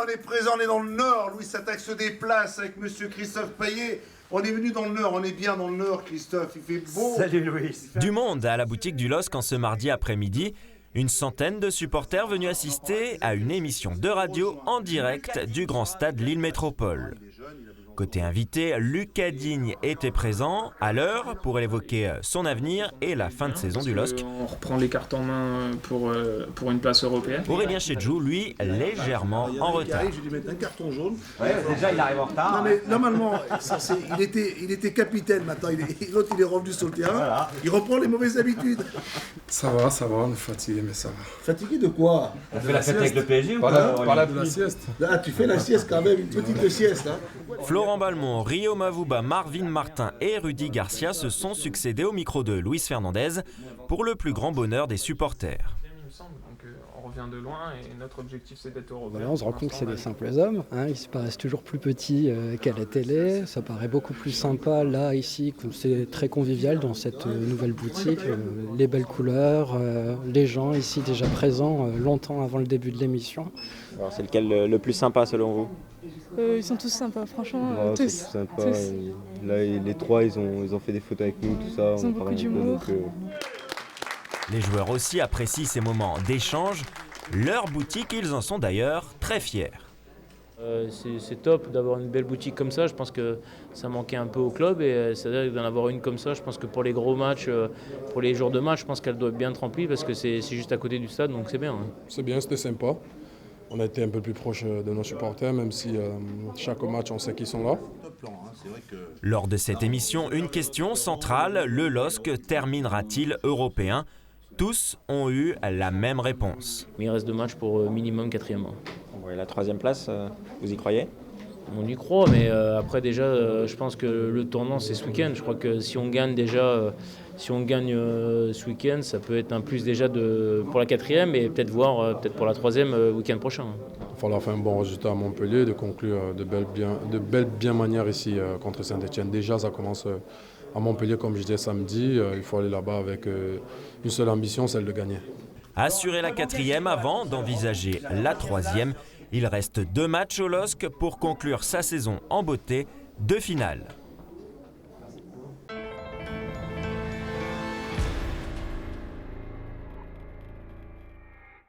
on est présent, on est dans le Nord. Louis Attaque se déplace avec monsieur Christophe Payet. On est venu dans le Nord, on est bien dans le Nord, Christophe, il fait beau. Salut Louis. Du monde à la boutique du LOSC en ce mardi après-midi. Une centaine de supporters venus assister à une émission de radio en direct du grand stade Lille Métropole. Côté invité, Lucas Digne était présent à l'heure pour évoquer son avenir et la fin de saison du LOSC. On reprend les cartes en main pour une place européenne. Aurélien Chedjou, lui, légèrement en retard. Je lui mets un carton jaune. Ouais, déjà il arrive en retard. Non mais normalement, il était capitaine maintenant, l'autre il est revenu sur le terrain, voilà. Il reprend les mauvaises habitudes. Ça va, on est fatigué mais ça va. Fatigué de quoi? On fait la fête avec le PSG ou pas? pas De la sieste. Ah, tu fais la sieste quand même, une petite sieste. Hein. Florent Balmont, Rio Mavuba, Marvin Martin et Rudy Garcia se sont succédés au micro de Luis Fernandez pour le plus grand bonheur des supporters. On revient de loin et notre objectif c'est d'être européen. Voilà, on se rend compte que c'est des simples hommes, hein, ils paraissent toujours plus petits qu'à la télé, ça paraît beaucoup plus sympa là, ici, c'est très convivial dans cette nouvelle boutique, les belles couleurs, les gens ici déjà présents longtemps avant le début de l'émission. Alors c'est lequel le plus sympa selon vous? Ils sont tous sympas, franchement, tous. C'est sympa. Tous. Là, les trois, ils ont fait des photos avec nous, tout ça. Ils ont beaucoup d'humour. Les joueurs aussi apprécient ces moments d'échange. Leur boutique, ils en sont d'ailleurs très fiers. C'est top d'avoir une belle boutique comme ça. Je pense que ça manquait un peu au club et c'est-à-dire d'en avoir une comme ça. Je pense que pour les gros matchs, pour les jours de match, je pense qu'elle doit bien être remplie parce que c'est juste à côté du stade, donc c'est bien. Hein. C'est bien, c'était sympa. On a été un peu plus proche de nos supporters, même si chaque match, on sait qu'ils sont là. Lors de cette émission, une question centrale, le LOSC terminera-t-il européen? Tous ont eu la même réponse. Mais il reste 2 matchs pour minimum 4e. Ouais, la 3e place, vous y croyez? On y croit, mais après déjà, je pense que le tournant c'est ce week-end. Je crois que si on gagne déjà, ce week-end, ça peut être un plus déjà pour la 4e et peut-être voir peut-être pour la 3e week-end prochain. Il va falloir faire un bon résultat à Montpellier, de conclure de belles bien manières ici contre Saint-Etienne. Déjà, ça commence à Montpellier, comme je disais samedi. Il faut aller là-bas avec une seule ambition, celle de gagner. Assurer la 4e avant d'envisager la 3e. Il reste 2 matchs au LOSC pour conclure sa saison en beauté, 2 finales.